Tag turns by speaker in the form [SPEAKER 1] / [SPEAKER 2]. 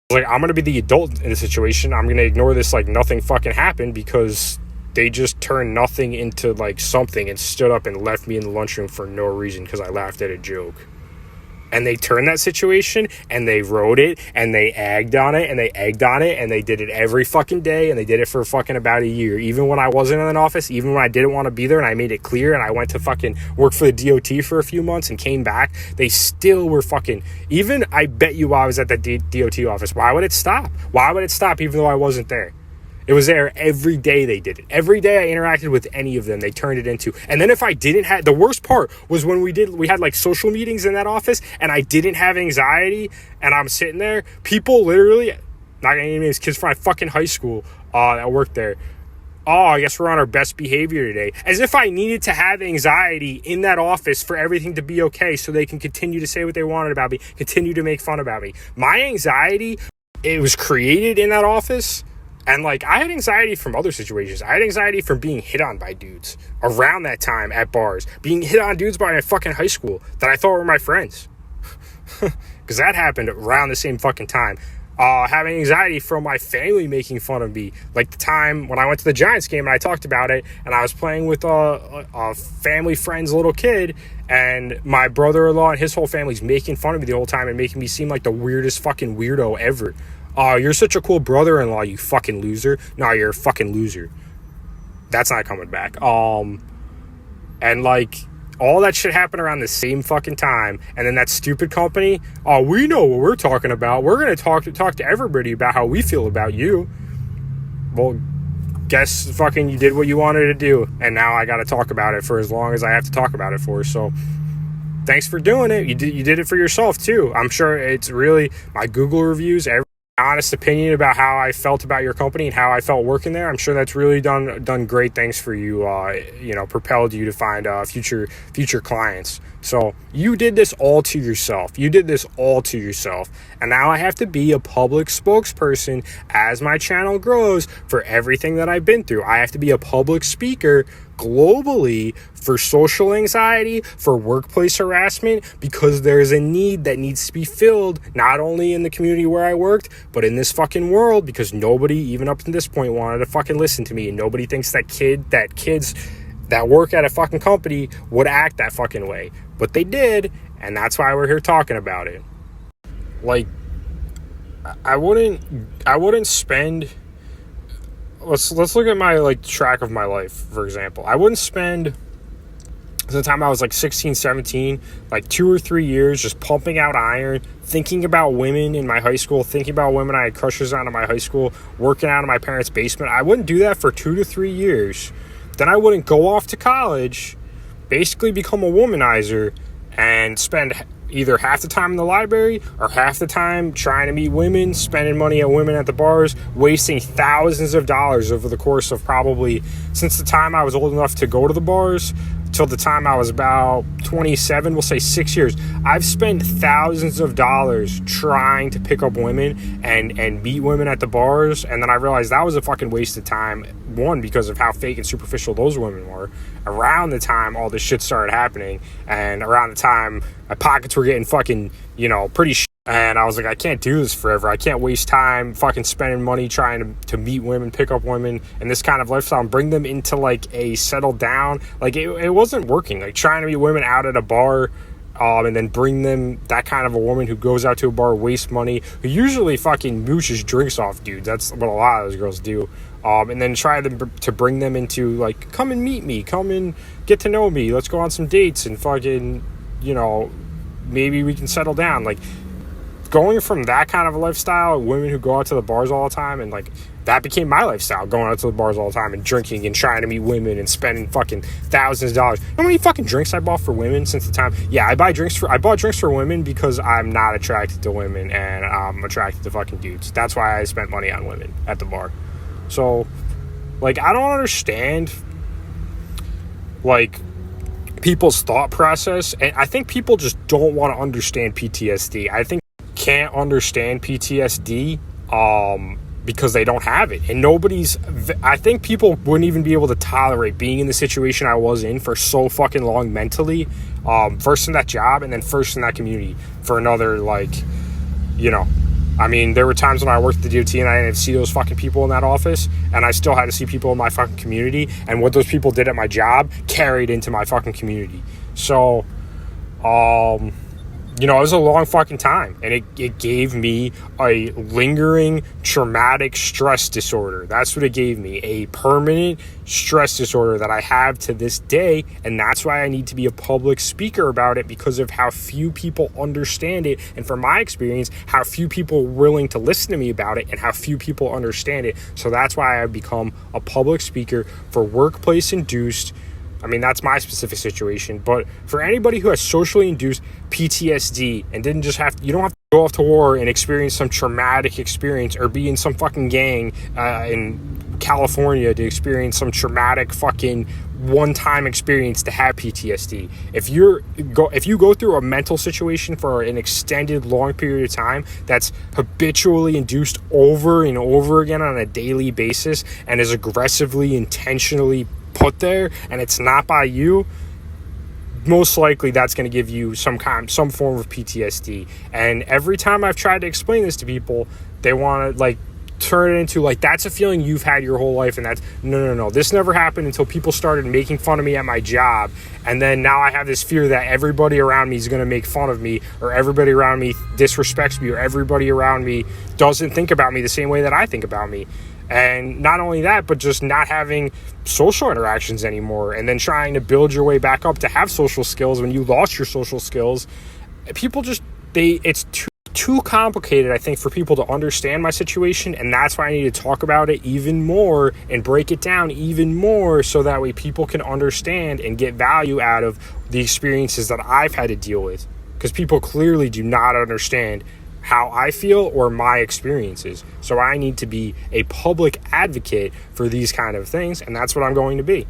[SPEAKER 1] Like, I'm going to be the adult in the situation. I'm going to ignore this like nothing fucking happened, because they just turned nothing into like something and stood up and left me in the lunchroom for no reason because I laughed at a joke. And they turned that situation and they wrote it and they egged on it and they egged on it and they did it every fucking day, and they did it for fucking about a year. Even when I wasn't in an office, even when I didn't want to be there and I made it clear and I went to fucking work for the DOT for a few months and came back, they still were fucking, even I bet you while I was at the DOT office, why would it stop? Why would it stop even though I wasn't there? It was there every day. They did it. Every day I interacted with any of them, they turned it into. And then if I didn't have, the worst part was when we had like social meetings in that office and I didn't have anxiety and I'm sitting there, people literally, not gonna name names, kids from my fucking high school that worked there. Oh, I guess we're on our best behavior today. As if I needed to have anxiety in that office for everything to be okay so they can continue to say what they wanted about me, continue to make fun about me. My anxiety, it was created in that office. And, like, I had anxiety from other situations. I had anxiety from being hit on by dudes around that time at bars. Being hit on dudes by my fucking high school that I thought were my friends. Because that happened around the same fucking time. Having anxiety from my family making fun of me. Like the time when I went to the Giants game and I talked about it. And I was playing with a family friend's little kid. And my brother-in-law and his whole family's making fun of me the whole time and making me seem like the weirdest fucking weirdo ever. Oh, you're such a cool brother-in-law, you fucking loser. No, you're a fucking loser. That's not coming back. And like, all that shit happened around the same fucking time. And then that stupid company, oh, we know what we're talking about. We're going to talk to everybody about how we feel about you. Well, guess fucking you did what you wanted to do. And now I got to talk about it for as long as I have to talk about it for. So thanks for doing it. You did it for yourself too. I'm sure it's really my Google reviews, honest opinion about how I felt about your company and how I felt working there. I'm sure that's really done great things for you, propelled you to find future clients. So you did this all to yourself. And now I have to be a public spokesperson as my channel grows for everything that I've been through. I have to be a public speaker globally for social anxiety, for workplace harassment, because there's a need that needs to be filled, not only in the community where I worked, but in this fucking world, because nobody, even up to this point, wanted to fucking listen to me. And nobody thinks that kids that work at a fucking company would act that fucking way. But they did, and that's why we're here talking about it. Like, I wouldn't spend... Let's look at my, like, track of my life, for example. I wouldn't spend, since the time I was, like, 16, 17, like, 2 or 3 years just pumping out iron, thinking about women in my high school, thinking about women I had crushes on in my high school, working out in my parents' basement. I wouldn't do that for 2 to 3 years. Then I wouldn't go off to college, basically become a womanizer, and spend either half the time in the library or half the time trying to meet women, spending money on women at the bars, wasting thousands of dollars over the course of probably since the time I was old enough to go to the bars till the time I was about 27, we'll say 6 years. I've spent thousands of dollars trying to pick up women and meet women at the bars, and then I realized that was a fucking waste of time. One, because of how fake and superficial those women were. Around the time all this shit started happening, and around the time my pockets were getting fucking, pretty shit. And I was like, I can't do this forever. I can't waste time fucking spending money trying to meet women, pick up women, and this kind of lifestyle, and bring them into, like, a settle down. Like, it wasn't working. Like, trying to meet women out at a bar, and then bring them, that kind of a woman who goes out to a bar, waste money, who usually fucking mooches drinks off dudes. That's what a lot of those girls do. And then try to bring them into, like, come and meet me, come and get to know me, let's go on some dates, and fucking, maybe we can settle down. Like, going from that kind of a lifestyle, women who go out to the bars all the time, and, like, that became my lifestyle, going out to the bars all the time and drinking and trying to meet women and spending fucking thousands of dollars. You know how many fucking drinks I bought for women since the time? Yeah, I bought drinks for women because I'm not attracted to women and I'm attracted to fucking dudes. That's why I spent money on women at the bar. So, like, I don't understand, like, people's thought process, and I think people just don't want to understand PTSD. I think can't understand PTSD because they don't have it, and I think people wouldn't even be able to tolerate being in the situation I was in for so fucking long mentally, first in that job and then first in that community for another, like, I mean, there were times when I worked at the DOT and I didn't see those fucking people in that office, and I still had to see people in my fucking community, and what those people did at my job carried into my fucking community. So, it was a long fucking time, and it gave me a lingering traumatic stress disorder. That's what it gave me, a permanent stress disorder that I have to this day, and that's why I need to be a public speaker about it, because of how few people understand it, and from my experience, how few people are willing to listen to me about it, and how few people understand it. So that's why I've become a public speaker for workplace induced. I mean, that's my specific situation, but for anybody who has socially induced PTSD and you don't have to go off to war and experience some traumatic experience, or be in some fucking gang in California to experience some traumatic fucking one-time experience to have PTSD. If you go through a mental situation for an extended long period of time that's habitually induced over and over again on a daily basis, and is aggressively, intentionally put there, and it's not by you, most likely that's going to give you some form of PTSD. And every time I've tried to explain this to people, they want to turn it into that's a feeling you've had your whole life, and that's no, this never happened until people started making fun of me at my job, and then now I have this fear that everybody around me is going to make fun of me, or everybody around me disrespects me, or everybody around me doesn't think about me the same way that I think about me. And not only that, but just not having social interactions anymore, and then trying to build your way back up to have social skills when you lost your social skills. People it's too complicated, I think, for people to understand my situation, and that's why I need to talk about it even more and break it down even more, so that way people can understand and get value out of the experiences that I've had to deal with, because people clearly do not understand how I feel or my experiences. So I need to be a public advocate for these kind of things, and that's what I'm going to be.